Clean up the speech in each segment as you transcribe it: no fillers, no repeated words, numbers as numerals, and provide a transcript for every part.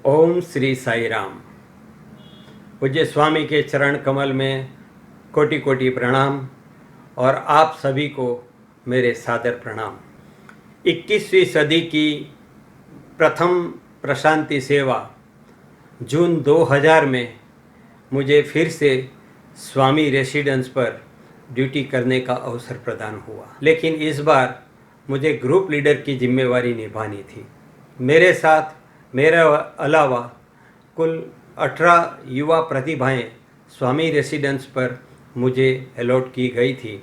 ओम श्री साई राम। पूज्य स्वामी के चरण कमल में कोटि कोटि प्रणाम और आप सभी को मेरे सादर प्रणाम। 21वीं सदी की प्रथम प्रशांति सेवा जून 2000 में मुझे फिर से स्वामी रेसिडेंस पर ड्यूटी करने का अवसर प्रदान हुआ, लेकिन इस बार मुझे ग्रुप लीडर की जिम्मेवारी निभानी थी। मेरे साथ मेरे अलावा कुल 18 युवा प्रतिभाएं स्वामी रेसिडेंस पर मुझे अलॉट की गई थी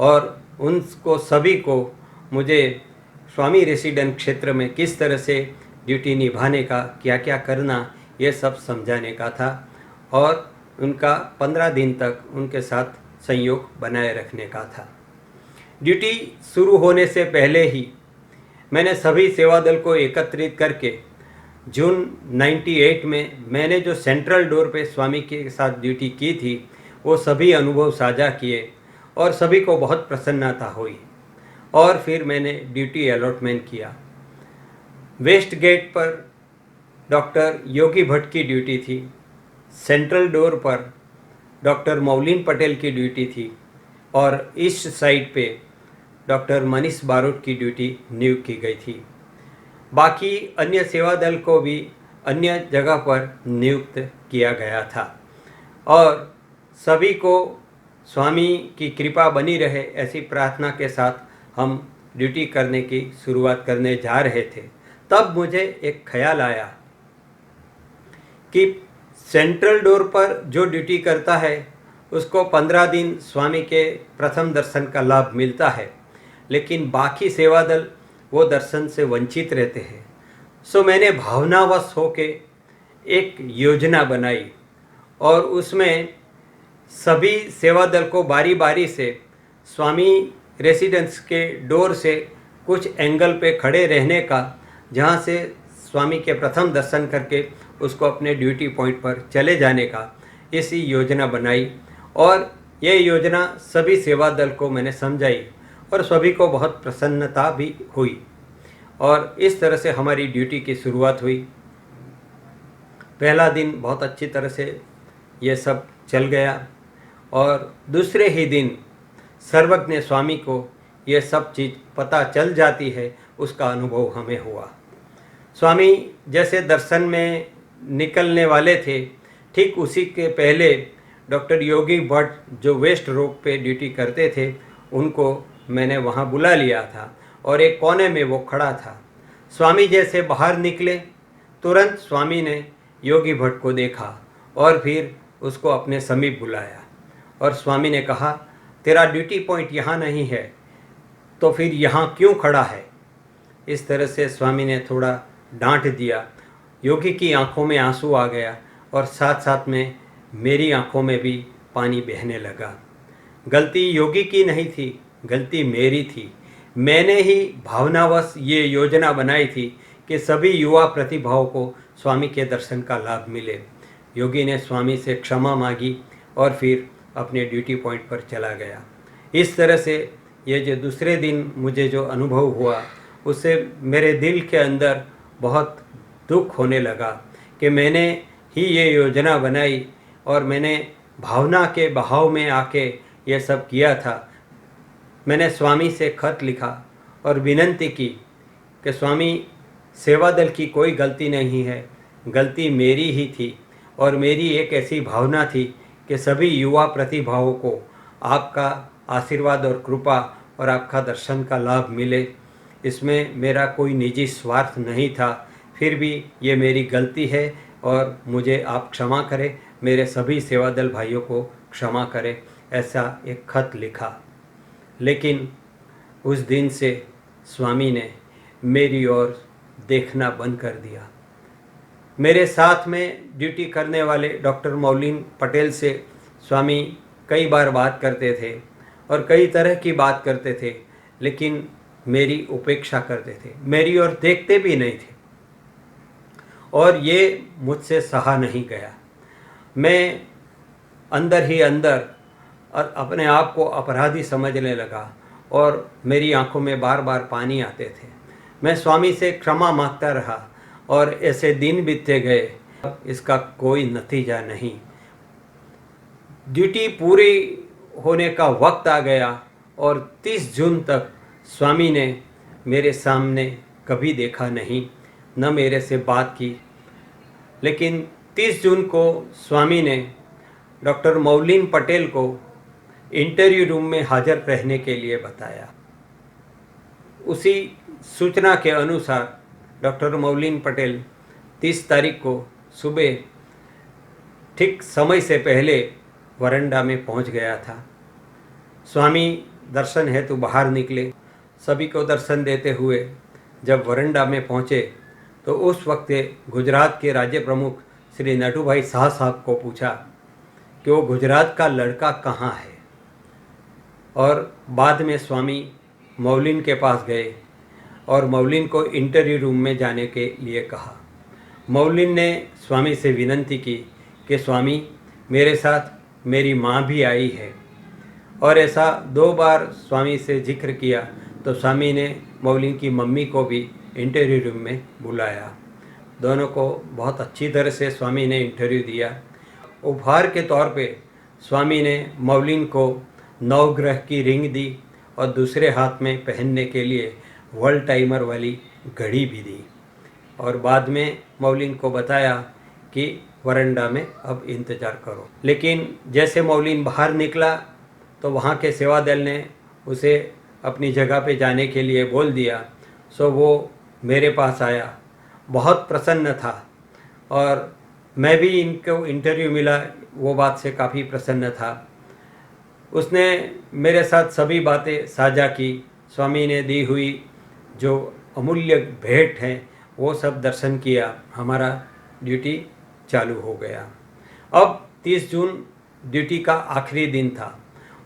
और उनको सभी को मुझे स्वामी रेसिडेंस क्षेत्र में किस तरह से ड्यूटी निभाने का, क्या क्या करना, ये सब समझाने का था और उनका 15 दिन तक उनके साथ संयोग बनाए रखने का था। ड्यूटी शुरू होने से पहले ही मैंने सभी सेवा दल को एकत्रित करके जून 98 में मैंने जो सेंट्रल डोर पे स्वामी के साथ ड्यूटी की थी वो सभी अनुभव साझा किए और सभी को बहुत प्रसन्नता हुई और फिर मैंने ड्यूटी अलॉटमेंट किया। वेस्ट गेट पर डॉक्टर योगी भट्ट की ड्यूटी थी, सेंट्रल डोर पर डॉक्टर मौलिन पटेल की ड्यूटी थी और ईस्ट साइड पे डॉक्टर मनीष बारोट की ड्यूटी नियुक्त की गई थी। बाकी अन्य सेवा दल को भी अन्य जगह पर नियुक्त किया गया था और सभी को स्वामी की कृपा बनी रहे ऐसी प्रार्थना के साथ हम ड्यूटी करने की शुरुआत करने जा रहे थे। तब मुझे एक ख्याल आया कि सेंट्रल डोर पर जो ड्यूटी करता है उसको 15 दिन स्वामी के प्रथम दर्शन का लाभ मिलता है, लेकिन बाकी सेवा दल वो दर्शन से वंचित रहते हैं। सो मैंने भावनावश होके एक योजना बनाई और उसमें सभी सेवा दल को बारी बारी से स्वामी रेसिडेंस के डोर से कुछ एंगल पे खड़े रहने का, जहाँ से स्वामी के प्रथम दर्शन करके उसको अपने ड्यूटी पॉइंट पर चले जाने का ऐसी योजना बनाई और ये योजना सभी सेवा दल को मैंने समझाई और सभी को बहुत प्रसन्नता भी हुई और इस तरह से हमारी ड्यूटी की शुरुआत हुई। पहला दिन बहुत अच्छी तरह से ये सब चल गया और दूसरे ही दिन सर्वज्ञ स्वामी को ये सब चीज़ पता चल जाती है, उसका अनुभव हमें हुआ। स्वामी जैसे दर्शन में निकलने वाले थे, ठीक उसी के पहले डॉक्टर योगी भट्ट जो वेस्ट रोड पे ड्यूटी करते थे उनको मैंने वहाँ बुला लिया था और एक कोने में वो खड़ा था। स्वामी जैसे बाहर निकले, तुरंत स्वामी ने योगी भट्ट को देखा और फिर उसको अपने समीप बुलाया और स्वामी ने कहा, तेरा ड्यूटी पॉइंट यहाँ नहीं है तो फिर यहाँ क्यों खड़ा है? इस तरह से स्वामी ने थोड़ा डांट दिया। योगी की आंखों में आंसू आ गया और साथ साथ में मेरी आंखों में भी पानी बहने लगा। गलती योगी की नहीं थी, गलती मेरी थी। मैंने ही भावनावश ये योजना बनाई थी कि सभी युवा प्रतिभाओं को स्वामी के दर्शन का लाभ मिले। योगी ने स्वामी से क्षमा मांगी और फिर अपने ड्यूटी पॉइंट पर चला गया। इस तरह से ये जो दूसरे दिन मुझे जो अनुभव हुआ उससे मेरे दिल के अंदर बहुत दुख होने लगा कि मैंने ही ये योजना बनाई और मैंने भावना के बहाव में आके ये सब किया था। मैंने स्वामी से खत लिखा और विनंती की कि स्वामी, सेवा दल की कोई गलती नहीं है, गलती मेरी ही थी और मेरी एक ऐसी भावना थी कि सभी युवा प्रतिभाओं को आपका आशीर्वाद और कृपा और आपका दर्शन का लाभ मिले। इसमें मेरा कोई निजी स्वार्थ नहीं था, फिर भी ये मेरी गलती है और मुझे आप क्षमा करें, मेरे सभी सेवा दल भाइयों को क्षमा करें, ऐसा एक खत लिखा। लेकिन उस दिन से स्वामी ने मेरी ओर देखना बंद कर दिया। मेरे साथ में ड्यूटी करने वाले डॉक्टर मौलिन पटेल से स्वामी कई बार बात करते थे और कई तरह की बात करते थे, लेकिन मेरी उपेक्षा करते थे, मेरी ओर देखते भी नहीं थे और ये मुझसे सहा नहीं गया। मैं अंदर ही अंदर अपने आप को अपराधी समझने लगा और मेरी आंखों में बार बार पानी आते थे। मैं स्वामी से क्षमा मांगता रहा और ऐसे दिन बीतते गए, इसका कोई नतीजा नहीं। ड्यूटी पूरी होने का वक्त आ गया और 30 जून तक स्वामी ने मेरे सामने कभी देखा नहीं, न मेरे से बात की। लेकिन 30 जून को स्वामी ने डॉक्टर मौलिन पटेल को इंटरव्यू रूम में हाजिर रहने के लिए बताया। उसी सूचना के अनुसार डॉक्टर मौलिन पटेल 30 तारीख को सुबह ठीक समय से पहले वरांडा में पहुंच गया था। स्वामी दर्शन हेतु बाहर निकले। सभी को दर्शन देते हुए जब वरांडा में पहुंचे तो उस वक्त गुजरात के राज्य प्रमुख श्री नटूभाई शाह साहब को पूछा कि वो गुजरात का लड़का कहाँ है। और बाद में स्वामी मौलिन के पास गए और मौलिन को इंटरव्यू रूम में जाने के लिए कहा। मौलिन ने स्वामी से विनंती की कि स्वामी, मेरे साथ मेरी माँ भी आई है। और ऐसा 2 बार स्वामी से जिक्र किया तो स्वामी ने मौलिन की मम्मी को भी इंटरव्यू रूम में बुलाया। दोनों को बहुत अच्छी तरह से स्वामी ने इंटरव्यू दिया। उपहार के तौर पे स्वामी ने मौलिन को नवग्रह की रिंग दी और दूसरे हाथ में पहनने के लिए वर्ल्ड टाइमर वाली घड़ी भी दी। और बाद में मौलिन को बताया कि वरांडा में अब इंतज़ार करो। लेकिन जैसे मौलिन बाहर निकला तो वहाँ के सेवा दल ने उसे अपनी जगह पे जाने के लिए बोल दिया। सो वो मेरे पास आया, बहुत प्रसन्न था और मैं भी इनको इंटरव्यू मिला, वो बात से काफ़ी प्रसन्न था। उसने मेरे साथ सभी बातें साझा की। स्वामी ने दी हुई जो अमूल्य भेंट है वो सब दर्शन किया। हमारा ड्यूटी चालू हो गया। अब 30 जून ड्यूटी का आखिरी दिन था।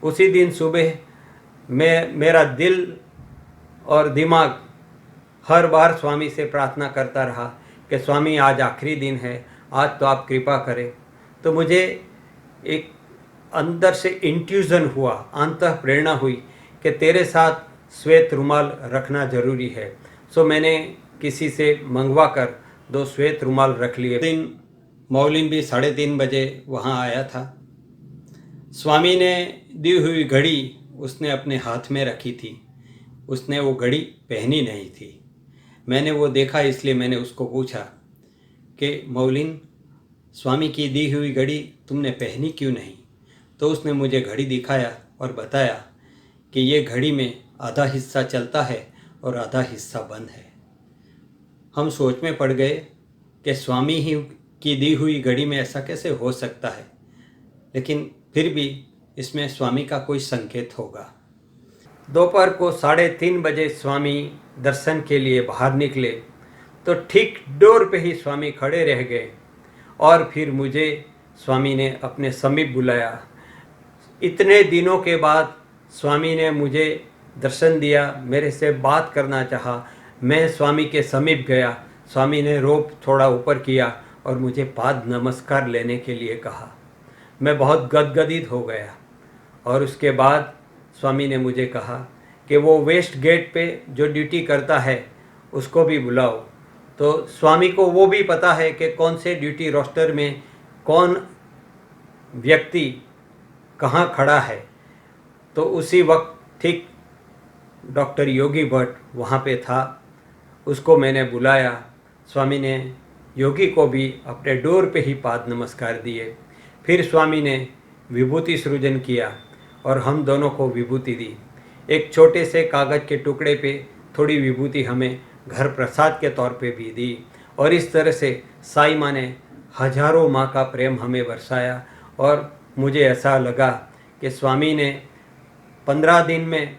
उसी दिन सुबह मेरा दिल और दिमाग हर बार स्वामी से प्रार्थना करता रहा कि स्वामी, आज आखिरी दिन है, आज तो आप कृपा करें। तो मुझे एक अंदर से इंट्यूजन हुआ, अंतः प्रेरणा हुई कि तेरे साथ श्वेत रुमाल रखना ज़रूरी है। सो मैंने किसी से मंगवा कर 2 श्वेत रुमाल रख लिए। दिन मौलिन भी 3:30 बजे वहाँ आया था। स्वामी ने दी हुई घड़ी उसने अपने हाथ में रखी थी। उसने वो घड़ी पहनी नहीं थी। मैंने वो देखा, इसलिए मैंने उसको पूछा कि मौलिन, स्वामी की दी हुई घड़ी तुमने पहनी क्यों नहीं? तो उसने मुझे घड़ी दिखाया और बताया कि ये घड़ी में आधा हिस्सा चलता है और आधा हिस्सा बंद है। हम सोच में पड़ गए कि स्वामी ही की दी हुई घड़ी में ऐसा कैसे हो सकता है, लेकिन फिर भी इसमें स्वामी का कोई संकेत होगा। दोपहर को 3:30 बजे स्वामी दर्शन के लिए बाहर निकले तो ठीक डोर पे ही स्वामी खड़े रह गए और फिर मुझे स्वामी ने अपने समीप बुलाया। इतने दिनों के बाद स्वामी ने मुझे दर्शन दिया, मेरे से बात करना चाहा। मैं स्वामी के समीप गया। स्वामी ने रोब थोड़ा ऊपर किया और मुझे पाद नमस्कार लेने के लिए कहा। मैं बहुत गदगदित हो गया और उसके बाद स्वामी ने मुझे कहा कि वो वेस्ट गेट पे जो ड्यूटी करता है उसको भी बुलाओ। तो स्वामी को वो भी पता है कि कौन से ड्यूटी रोस्टर में कौन व्यक्ति कहाँ खड़ा है। तो उसी वक्त ठीक डॉक्टर योगी भट्ट वहाँ पे था, उसको मैंने बुलाया। स्वामी ने योगी को भी अपने डोर पे ही पाद नमस्कार दिए। फिर स्वामी ने विभूति सृजन किया और हम दोनों को विभूति दी। एक छोटे से कागज़ के टुकड़े पे थोड़ी विभूति हमें घर प्रसाद के तौर पे भी दी। और इस तरह से साईं माँ ने हजारों माँ का प्रेम हमें बरसाया। और मुझे ऐसा लगा कि स्वामी ने 15 दिन में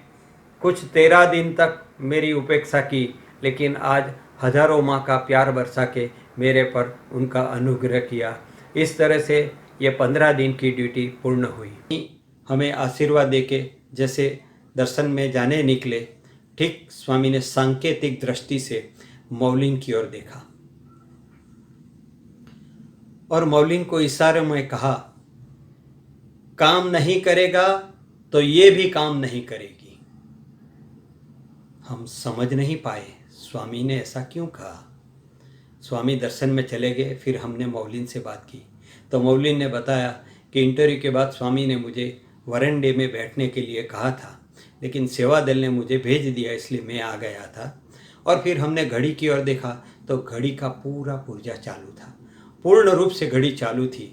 कुछ 13 दिन तक मेरी उपेक्षा की, लेकिन आज हजारों माँ का प्यार बरसा के मेरे पर उनका अनुग्रह किया। इस तरह से ये 15 दिन की ड्यूटी पूर्ण हुई। हमें आशीर्वाद देके जैसे दर्शन में जाने निकले, ठीक स्वामी ने सांकेतिक दृष्टि से मौलिन की ओर देखा और मौलिन को इशारे में कहा, काम नहीं करेगा तो ये भी काम नहीं करेगी। हम समझ नहीं पाए स्वामी ने ऐसा क्यों कहा। स्वामी दर्शन में चले गए। फिर हमने मौलिन से बात की तो मौलिन ने बताया कि इंटरव्यू के बाद स्वामी ने मुझे वरांडे में बैठने के लिए कहा था, लेकिन सेवा दल ने मुझे भेज दिया, इसलिए मैं आ गया था। और फिर हमने घड़ी की ओर देखा तो घड़ी का पूरा पुर्जा चालू था, पूर्ण रूप से घड़ी चालू थी।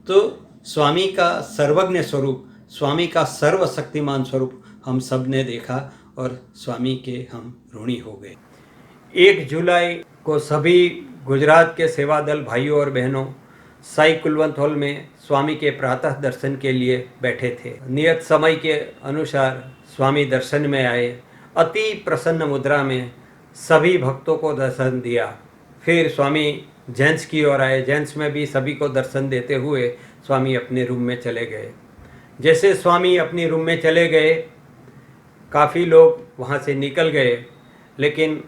तो स्वामी का सर्वज्ञ स्वरूप, स्वामी का सर्वशक्तिमान स्वरूप हम सब ने देखा और स्वामी के हम ऋणी हो गए। 1 जुलाई को सभी गुजरात के सेवा दल भाइयों और बहनों साई कुलवंत हॉल में स्वामी के प्रातः दर्शन के लिए बैठे थे। नियत समय के अनुसार स्वामी दर्शन में आए। अति प्रसन्न मुद्रा में सभी भक्तों को दर्शन दिया। फिर स्वामी जेंट्स की ओर आए। जेंट्स में भी सभी को दर्शन देते हुए स्वामी अपने रूम में चले गए। जैसे स्वामी अपनी रूम में चले गए, काफ़ी लोग वहाँ से निकल गए, लेकिन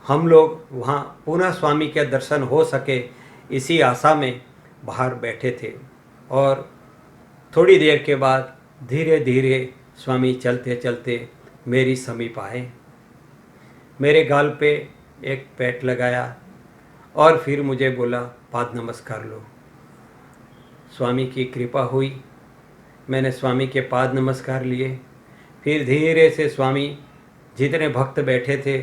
हम लोग वहाँ पुनः स्वामी के दर्शन हो सके इसी आशा में बाहर बैठे थे। और थोड़ी देर के बाद धीरे धीरे स्वामी चलते चलते मेरी समीप आए, मेरे गाल पे एक पैट लगाया और फिर मुझे बोला, पाद नमस्कार लो। स्वामी की कृपा हुई, मैंने स्वामी के पाद नमस्कार लिए। फिर धीरे से स्वामी जितने भक्त बैठे थे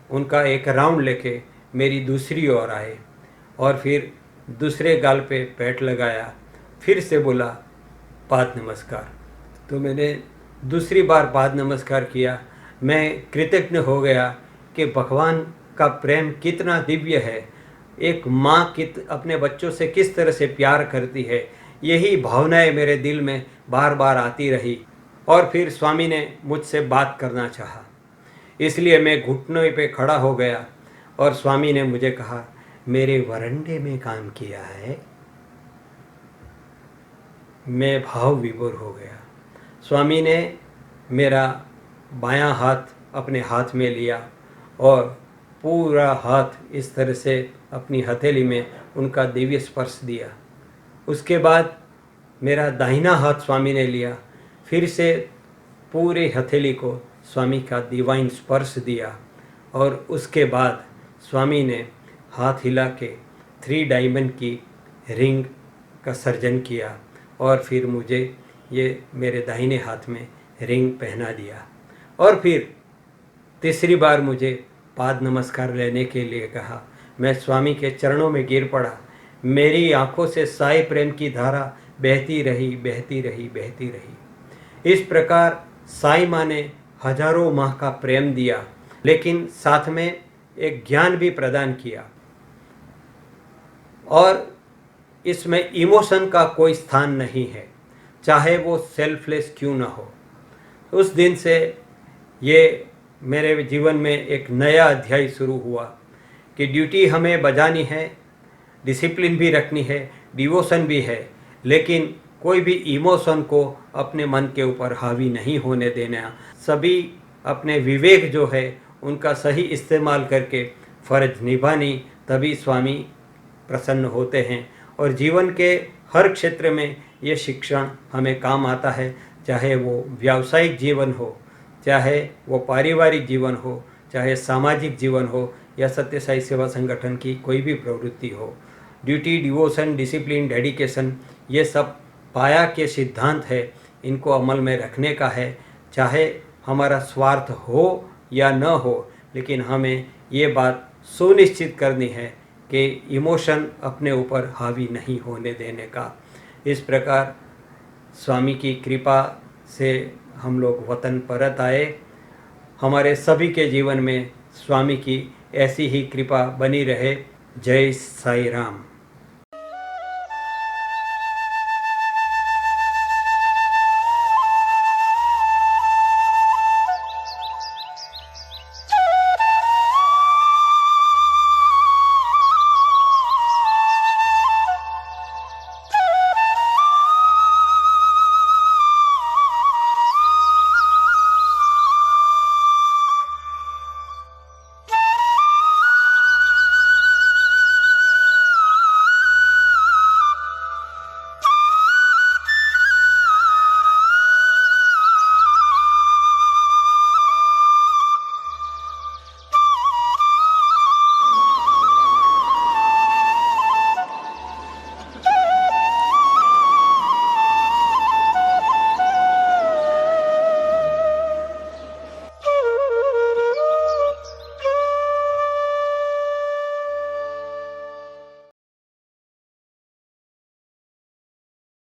उनका एक राउंड लेके मेरी दूसरी ओर आए और फिर दूसरे गाल पे पैट लगाया। फिर से बोला, पाद नमस्कार। तो मैंने दूसरी बार पाद नमस्कार किया। मैं कृतज्ञ हो गया कि भगवान का प्रेम कितना दिव्य है। एक माँ अपने बच्चों से किस तरह से प्यार करती है, यही भावनाएं मेरे दिल में बार बार आती रही। और फिर स्वामी ने मुझसे बात करना चाहा, इसलिए मैं घुटनों पे खड़ा हो गया और स्वामी ने मुझे कहा, मेरे वरांडे में काम किया है। मैं भाव विभोर हो गया। स्वामी ने मेरा बायां हाथ अपने हाथ में लिया और पूरा हाथ इस तरह से अपनी हथेली में उनका दिव्य स्पर्श दिया। उसके बाद मेरा दाहिना हाथ स्वामी ने लिया, फिर से पूरे हथेली को स्वामी का डिवाइन स्पर्श दिया और उसके बाद स्वामी ने हाथ हिला के 3 डायमंड की रिंग का सर्जन किया और फिर मुझे ये मेरे दाहिने हाथ में रिंग पहना दिया। और फिर तीसरी बार मुझे पाद नमस्कार लेने के लिए कहा। मैं स्वामी के चरणों में गिर पड़ा। मेरी आंखों से साई प्रेम की धारा बहती रही, बहती रही, बहती रही। इस प्रकार साई माँ ने हजारों माह का प्रेम दिया, लेकिन साथ में एक ज्ञान भी प्रदान किया और इसमें इमोशन का कोई स्थान नहीं है, चाहे वो सेल्फलेस क्यों ना हो। उस दिन से ये मेरे जीवन में एक नया अध्याय शुरू हुआ कि ड्यूटी हमें बजानी है, डिसिप्लिन भी रखनी है, डिवोशन भी है, लेकिन कोई भी इमोशन को अपने मन के ऊपर हावी नहीं होने देना। सभी अपने विवेक जो है उनका सही इस्तेमाल करके फ़र्ज निभानी, तभी स्वामी प्रसन्न होते हैं। और जीवन के हर क्षेत्र में ये शिक्षण हमें काम आता है, चाहे वो व्यावसायिक जीवन हो, चाहे वो पारिवारिक जीवन हो, चाहे सामाजिक जीवन हो या सत्य साई सेवा संगठन की कोई भी प्रवृत्ति हो। ड्यूटी, डिवोशन, डिसिप्लिन, डेडिकेशन, ये सब पाया के सिद्धांत है, इनको अमल में रखने का है। चाहे हमारा स्वार्थ हो या न हो, लेकिन हमें ये बात सुनिश्चित करनी है कि इमोशन अपने ऊपर हावी नहीं होने देने का। इस प्रकार स्वामी की कृपा से हम लोग वतन परत आए। हमारे सभी के जीवन में स्वामी की ऐसी ही कृपा बनी रहे। जय साई राम।